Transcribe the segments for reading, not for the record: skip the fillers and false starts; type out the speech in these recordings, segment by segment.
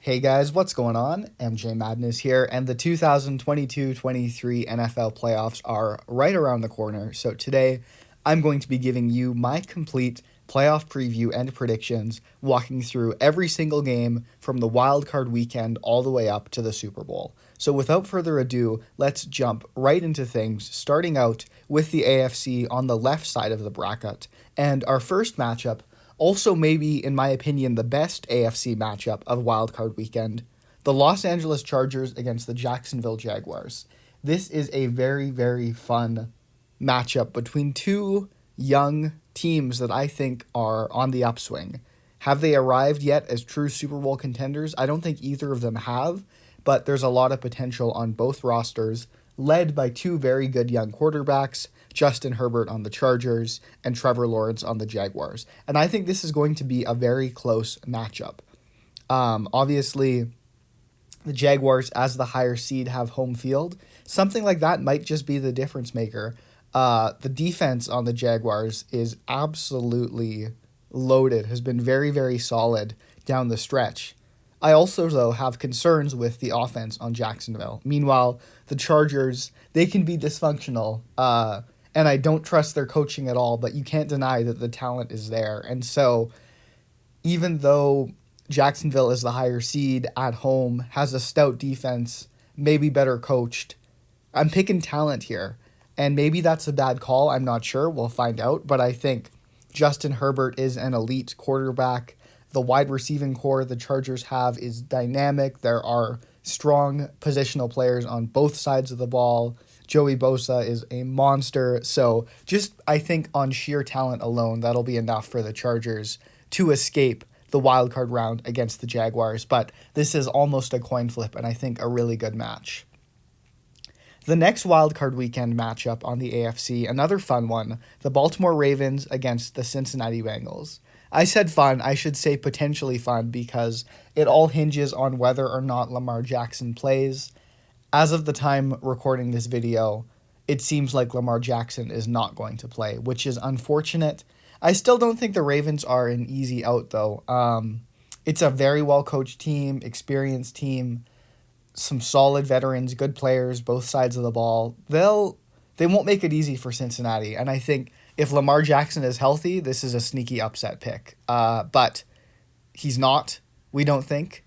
Hey guys, what's going on? MJ Madness here, and the 2022-23 NFL playoffs are right around the corner. So today, I'm going to be giving you my complete playoff preview and predictions, walking through every single game from the wild card weekend all the way up to the Super Bowl. So without further ado, let's jump right into things, starting out with the AFC on the left side of the bracket. And our first matchup, also maybe, in my opinion, the best AFC matchup of wildcard weekend, the Los Angeles Chargers against the Jacksonville Jaguars. This is a very, very fun matchup between two young teams that I think are on the upswing. Have they arrived yet as true Super Bowl contenders? I don't think either of them have, but there's a lot of potential on both rosters, led by two very good young quarterbacks, Justin Herbert on the Chargers and Trevor Lawrence on the Jaguars. And I think this is going to be a very close matchup. Obviously, the Jaguars, as the higher seed, have home field. Something like that might just be the difference maker. The defense on the Jaguars is absolutely loaded, has been very, very solid down the stretch. I also, though, have concerns with the offense on Jacksonville. Meanwhile, the Chargers, they can be dysfunctional, and I don't trust their coaching at all, but you can't deny that the talent is there. And so, even though Jacksonville is the higher seed at home, has a stout defense, maybe better coached, I'm picking talent here. And maybe that's a bad call, I'm not sure, we'll find out. But I think Justin Herbert is an elite quarterback. The wide receiving core the Chargers have is dynamic. There are strong positional players on both sides of the ball. Joey Bosa is a monster. So just, I think, on sheer talent alone, that'll be enough for the Chargers to escape the wild card round against the Jaguars. But this is almost a coin flip, and I think a really good match. The next wild card weekend matchup on the AFC, another fun one, the Baltimore Ravens against the Cincinnati Bengals. I said fun, I should say potentially fun, because it all hinges on whether or not Lamar Jackson plays. As of the time recording this video, it seems like Lamar Jackson is not going to play, which is unfortunate. I still don't think the Ravens are an easy out, though. It's a very well-coached team, experienced team, some solid veterans, good players, both sides of the ball. They won't make it easy for Cincinnati, and I think if Lamar Jackson is healthy, this is a sneaky upset pick. But he's not, we don't think.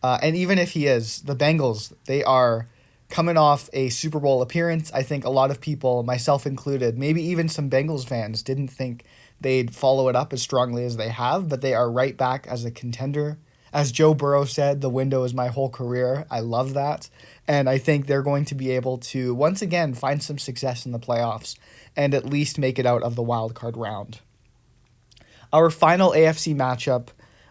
And even if he is, the Bengals, they are coming off a Super Bowl appearance. I think a lot of people, myself included, maybe even some Bengals fans, didn't think they'd follow it up as strongly as they have, but they are right back as a contender. As Joe Burrow said, the window is my whole career. I love that. And I think they're going to be able to, once again, find some success in the playoffs and at least make it out of the wild card round. Our final AFC matchup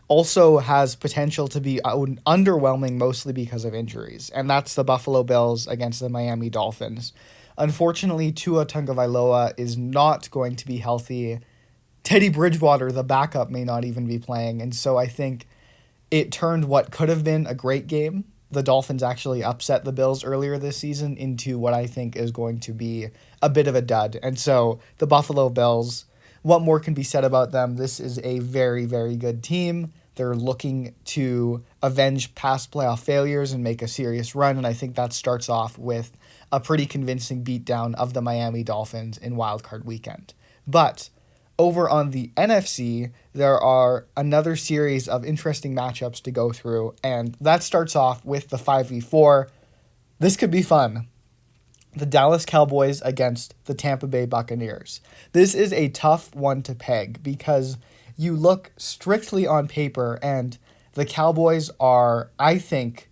also has potential to be underwhelming, mostly because of injuries, and that's the Buffalo Bills against the Miami Dolphins. Unfortunately, Tua Tagovailoa is not going to be healthy. Teddy Bridgewater, the backup, may not even be playing, and so I think it turned what could have been a great game. The Dolphins actually upset the Bills earlier this season into what I think is going to be a bit of a dud. And so the Buffalo Bills, what more can be said about them? This is a very, very good team. They're looking to avenge past playoff failures and make a serious run, and I think that starts off with a pretty convincing beatdown of the Miami Dolphins in Wild Card Weekend. But over on the NFC, there are another series of interesting matchups to go through, and that starts off with the 5v4. This could be fun. The Dallas Cowboys against the Tampa Bay Buccaneers. This is a tough one to peg because you look strictly on paper, and the Cowboys are, I think,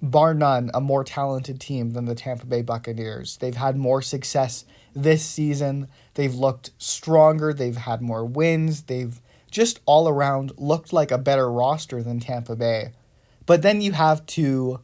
bar none, a more talented team than the Tampa Bay Buccaneers. They've had more success this season. They've looked stronger. They've had more wins. They've just all around looked like a better roster than Tampa Bay. But then you have to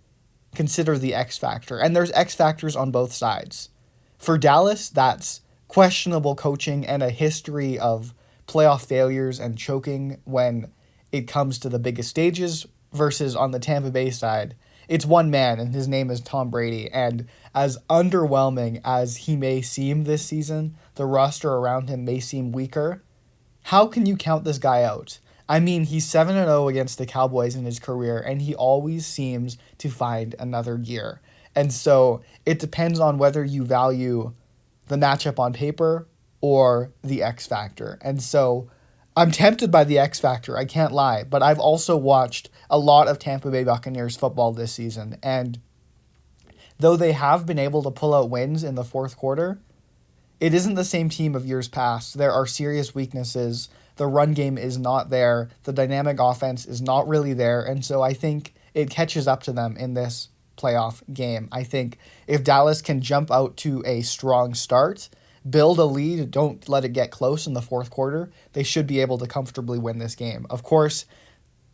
consider the X factor, and there's X factors on both sides. For Dallas, that's questionable coaching and a history of playoff failures and choking when it comes to the biggest stages, versus on the Tampa Bay side, it's one man, and his name is Tom Brady, and as underwhelming as he may seem this season, the roster around him may seem weaker. How can you count this guy out? I mean, he's 7-0 against the Cowboys in his career, and he always seems to find another gear. And so it depends on whether you value the matchup on paper or the X Factor. And so I'm tempted by the X Factor, I can't lie, but I've also watched a lot of Tampa Bay Buccaneers football this season. And though they have been able to pull out wins in the fourth quarter, it isn't the same team of years past. There are serious weaknesses. The run game is not there. The dynamic offense is not really there. And so I think it catches up to them in this playoff game. I think if Dallas can jump out to a strong start, build a lead, don't let it get close in the fourth quarter, they should be able to comfortably win this game. Of course,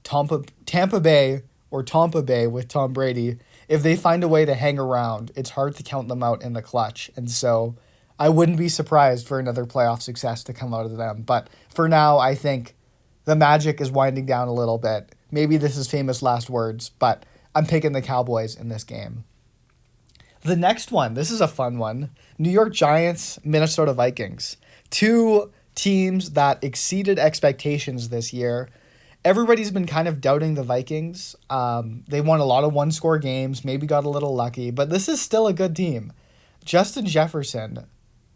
Tampa Bay with Tom Brady, if they find a way to hang around, it's hard to count them out in the clutch. And so I wouldn't be surprised for another playoff success to come out of them. But for now, I think the magic is winding down a little bit. Maybe this is famous last words, but I'm picking the Cowboys in this game. The next one, this is a fun one. New York Giants, Minnesota Vikings. Two teams that exceeded expectations this year. Everybody's been kind of doubting the Vikings. They won a lot of one-score games, maybe got a little lucky, but this is still a good team. Justin Jefferson,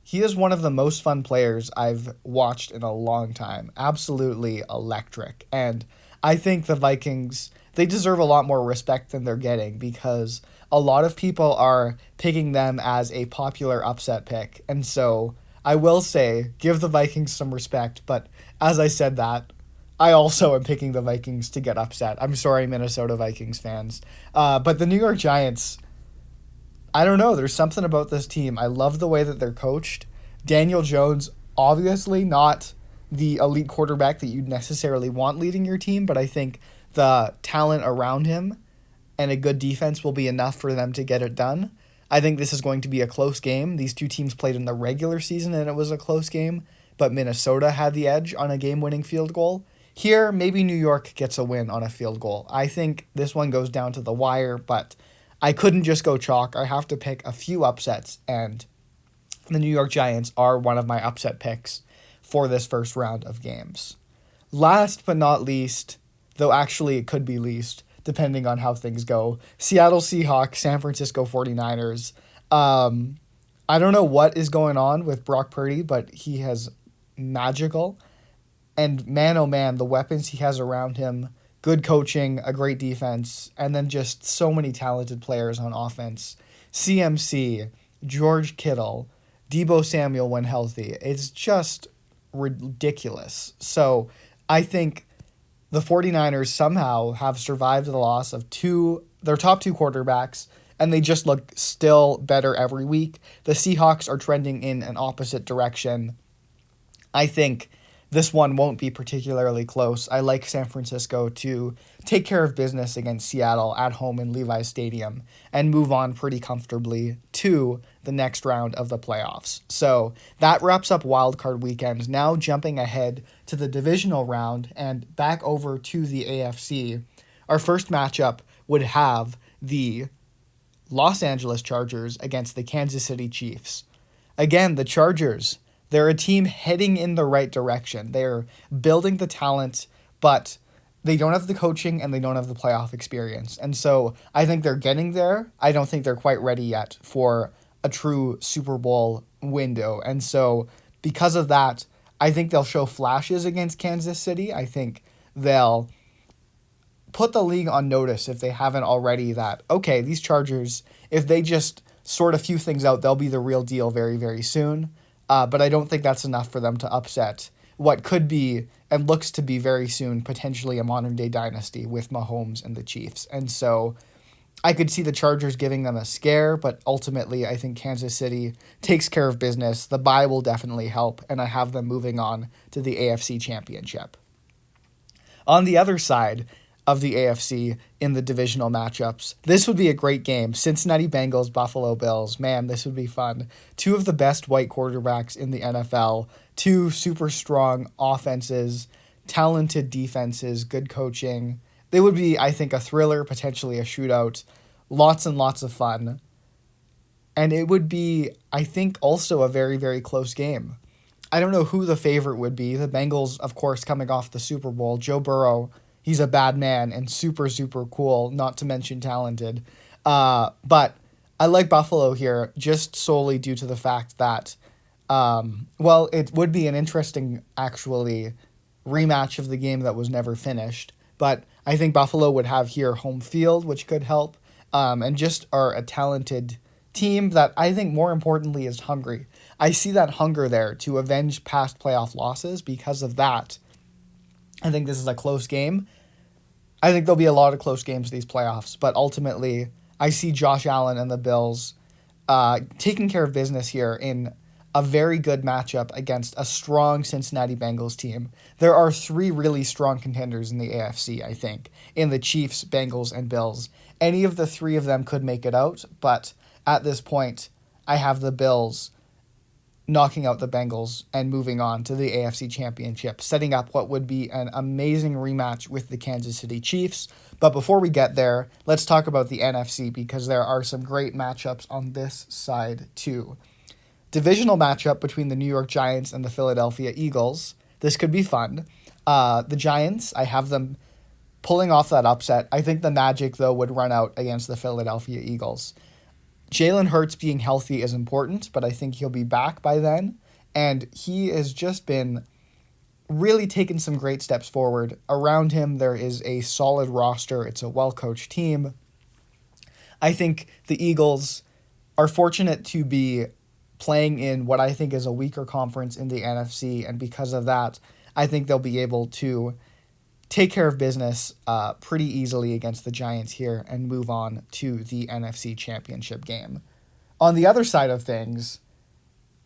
he is one of the most fun players I've watched in a long time. Absolutely electric. And I think the Vikings, they deserve a lot more respect than they're getting because a lot of people are picking them as a popular upset pick. And so I will say, give the Vikings some respect. But as I said that, I also am picking the Vikings to get upset. I'm sorry, Minnesota Vikings fans. But the New York Giants, I don't know. There's something about this team. I love the way that they're coached. Daniel Jones, obviously not the elite quarterback that you'd necessarily want leading your team, but I think the talent around him and a good defense will be enough for them to get it done. I think this is going to be a close game. These two teams played in the regular season and it was a close game, but Minnesota had the edge on a game-winning field goal. Here, maybe New York gets a win on a field goal. I think this one goes down to the wire, but I couldn't just go chalk. I have to pick a few upsets, and the New York Giants are one of my upset picks for this first round of games. Last but not least, though actually it could be least, depending on how things go, Seattle Seahawks, San Francisco 49ers. I don't know what is going on with Brock Purdy, but he has magical. And man, oh man, the weapons he has around him, good coaching, a great defense, and then just so many talented players on offense. CMC, George Kittle, Deebo Samuel when healthy. It's just ridiculous. So I think the 49ers somehow have survived the loss of their top two quarterbacks, and they just look still better every week. The Seahawks are trending in an opposite direction. I think this one won't be particularly close. I like San Francisco to take care of business against Seattle at home in Levi's Stadium and move on pretty comfortably to the next round of the playoffs. So that wraps up Wildcard Weekend. Now jumping ahead to the divisional round and back over to the AFC. Our first matchup would have the Los Angeles Chargers against the Kansas City Chiefs. Again, the Chargers, they're a team heading in the right direction. They're building the talent, but they don't have the coaching and they don't have the playoff experience. And so I think they're getting there. I don't think they're quite ready yet for a true Super Bowl window. And so because of that, I think they'll show flashes against Kansas City. I think they'll put the league on notice if they haven't already that, okay, these Chargers, if they just sort a few things out, they'll be the real deal very, very soon. But I don't think that's enough for them to upset what could be and looks to be very soon potentially a modern-day dynasty with Mahomes and the Chiefs. And so I could see the Chargers giving them a scare, but ultimately I think Kansas City takes care of business. The bye will definitely help, and I have them moving on to the AFC Championship. On the other side of the AFC in the divisional matchups, this would be a great game. Cincinnati Bengals, Buffalo Bills. Man, this would be fun. Two of the best white quarterbacks in the NFL. Two super strong offenses, talented defenses, good coaching. They would be, I think, a thriller, potentially a shootout. Lots and lots of fun. And it would be, I think, also a very, very close game. I don't know who the favorite would be. The Bengals, of course, coming off the Super Bowl. Joe Burrow, he's a bad man and super, super cool, not to mention talented. But I like Buffalo here just solely due to the fact that, well, it would be an interesting, actually, rematch of the game that was never finished. But I think Buffalo would have here home field, which could help, and just are a talented team that I think more importantly is hungry. I see that hunger there to avenge past playoff losses. Because of that, I think this is a close game. I think there'll be a lot of close games these playoffs, but ultimately, I see Josh Allen and the Bills taking care of business here in a very good matchup against a strong Cincinnati Bengals team. There are three really strong contenders in the AFC, I think, in the Chiefs, Bengals, and Bills. Any of the three of them could make it out, but at this point, I have the Bills knocking out the Bengals and moving on to the AFC Championship, setting up what would be an amazing rematch with the Kansas City Chiefs. But before we get there, let's talk about the NFC because there are some great matchups on this side too. Divisional matchup between the New York Giants and the Philadelphia Eagles. This could be fun. The Giants, I have them pulling off that upset. I think the magic, though, would run out against the Philadelphia Eagles. Jalen Hurts being healthy is important, but I think he'll be back by then. And he has just been really taken some great steps forward. Around him, there is a solid roster. It's a well-coached team. I think the Eagles are fortunate to be playing in what I think is a weaker conference in the NFC, and because of that, I think they'll be able to take care of business pretty easily against the Giants here and move on to the NFC Championship game. On the other side of things,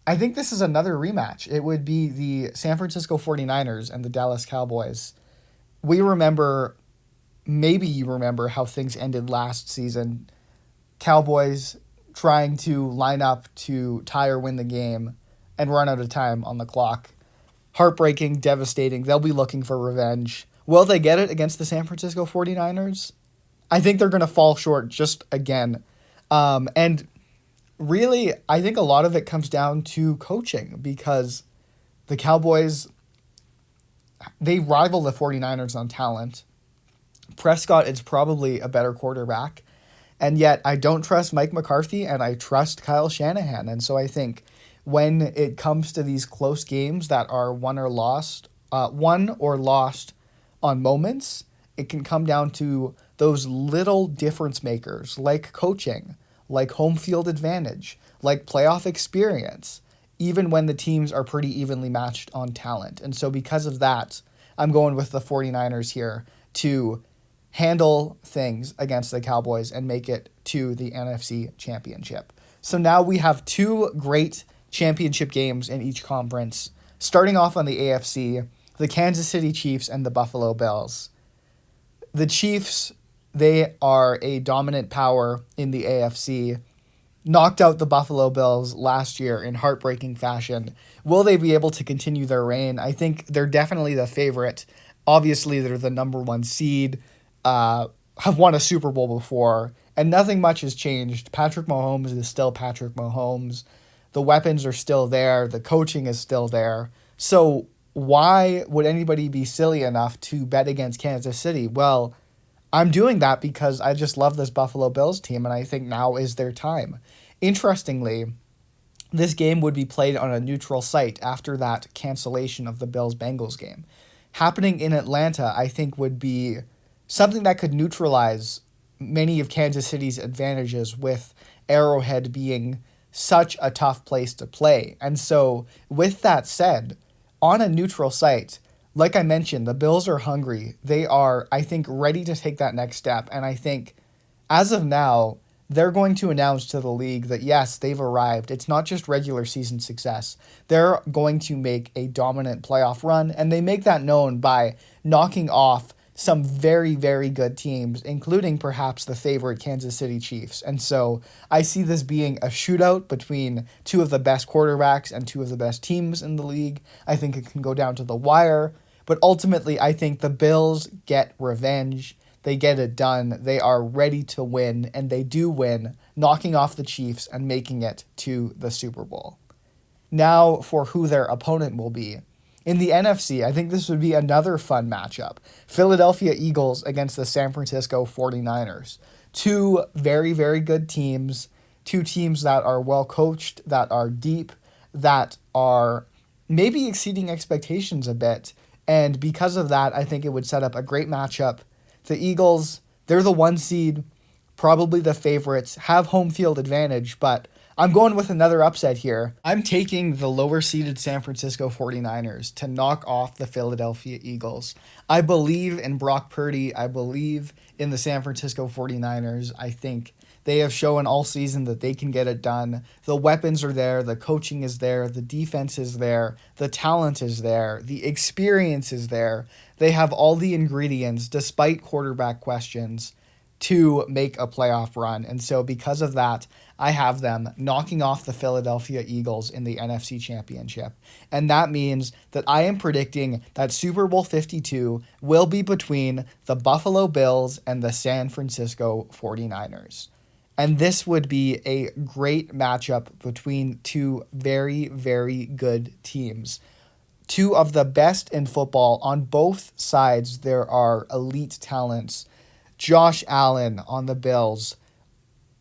I think this is another rematch. It would be the San Francisco 49ers and the Dallas Cowboys. We remember, maybe you remember how things ended last season. Cowboys trying to line up to tie or win the game and run out of time on the clock. Heartbreaking, devastating. They'll be looking for revenge. Will they get it against the San Francisco 49ers? I think they're going to fall short just again. And really, I think a lot of it comes down to coaching because the Cowboys, they rival the 49ers on talent. Prescott is probably a better quarterback. And yet I don't trust Mike McCarthy and I trust Kyle Shanahan. And so I think when it comes to these close games that are won or lost on moments, it can come down to those little difference makers like coaching, like home field advantage, like playoff experience, even when the teams are pretty evenly matched on talent. And so because of that, I'm going with the 49ers here to handle things against the Cowboys and make it to the NFC Championship. So now we have two great championship games in each conference. Starting off on the AFC, the Kansas City Chiefs and the Buffalo Bills. The Chiefs, they are a dominant power in the AFC, knocked out the Buffalo Bills last year in heartbreaking fashion. Will they be able to continue their reign? I think they're definitely the favorite. Obviously, they're the number one seed, have won a Super Bowl before, and nothing much has changed. Patrick Mahomes is still Patrick Mahomes. The weapons are still there. The coaching is still there. So why would anybody be silly enough to bet against Kansas City? Well, I'm doing that because I just love this Buffalo Bills team, and I think now is their time. Interestingly, this game would be played on a neutral site after that cancellation of the Bills-Bengals game. Happening in Atlanta, I think, would be something that could neutralize many of Kansas City's advantages, with Arrowhead being such a tough place to play. And so, with that said, on a neutral site, like I mentioned, the Bills are hungry. They are, I think, ready to take that next step. And I think, as of now, they're going to announce to the league that, yes, they've arrived. It's not just regular season success. They're going to make a dominant playoff run, and they make that known by knocking off some very, very good teams, including perhaps the favorite Kansas City Chiefs. And so I see this being a shootout between two of the best quarterbacks and two of the best teams in the league. I think it can go down to the wire. But ultimately, I think the Bills get revenge. They get it done. They are ready to win, and they do win, knocking off the Chiefs and making it to the Super Bowl. Now for who their opponent will be. In the NFC, I think this would be another fun matchup. Philadelphia Eagles against the San Francisco 49ers. Two very, very good teams. Two teams that are well coached, that are deep, that are maybe exceeding expectations a bit. And because of that, I think it would set up a great matchup. The Eagles, they're the 1 seed, probably the favorites, have home field advantage, but I'm going with another upset here. I'm taking the lower seeded San Francisco 49ers to knock off the Philadelphia Eagles. I believe in Brock Purdy. I believe in the San Francisco 49ers. I think they have shown all season that they can get it done. The weapons are there. The coaching is there. The defense is there. The talent is there. The experience is there. They have all the ingredients, despite quarterback questions, to make a playoff run. And so because of that, I have them knocking off the Philadelphia Eagles in the NFC Championship. And that means that I am predicting that Super Bowl 52 will be between the Buffalo Bills and the San Francisco 49ers. And this would be a great matchup between two very, very good teams. Two of the best in football. On both sides, there are elite talents. Josh Allen on the Bills,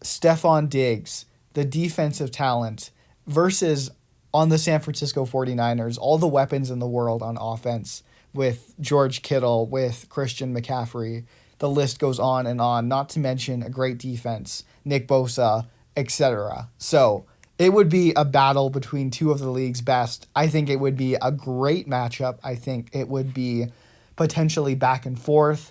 Stephon Diggs, the defensive talent, versus on the San Francisco 49ers, all the weapons in the world on offense with George Kittle, with Christian McCaffrey. The list goes on, not to mention a great defense, Nick Bosa, etc. So it would be a battle between two of the league's best. I think it would be a great matchup. I think it would be potentially back and forth.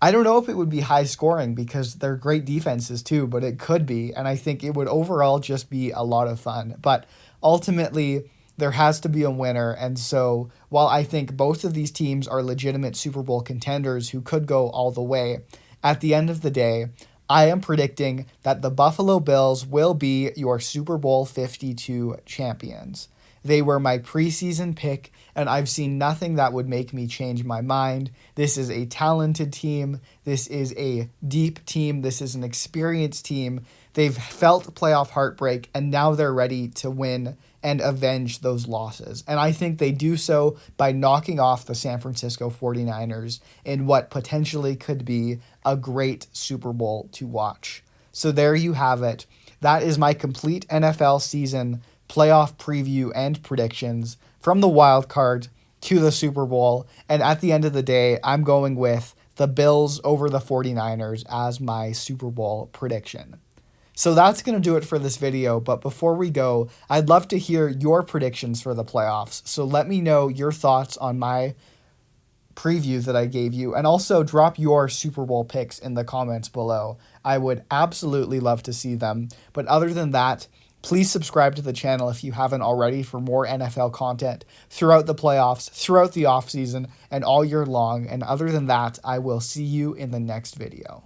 I don't know if it would be high scoring because they're great defenses too, but it could be. And I think it would overall just be a lot of fun. But ultimately, there has to be a winner. And so while I think both of these teams are legitimate Super Bowl contenders who could go all the way, at the end of the day, I am predicting that the Buffalo Bills will be your Super Bowl 52 champions. They were my preseason pick, and I've seen nothing that would make me change my mind. This is a talented team. This is a deep team. This is an experienced team. They've felt playoff heartbreak, and now they're ready to win and avenge those losses. And I think they do so by knocking off the San Francisco 49ers in what potentially could be a great Super Bowl to watch. So there you have it. That is my complete NFL season playoff preview and predictions from the wild card to the Super Bowl. And at the end of the day, I'm going with the Bills over the 49ers as my Super Bowl prediction. So that's going to do it for this video. But before we go, I'd love to hear your predictions for the playoffs. So let me know your thoughts on my preview that I gave you, and also drop your Super Bowl picks in the comments below. I would absolutely love to see them. But other than that, please subscribe to the channel if you haven't already for more NFL content throughout the playoffs, throughout the offseason, and all year long. And other than that, I will see you in the next video.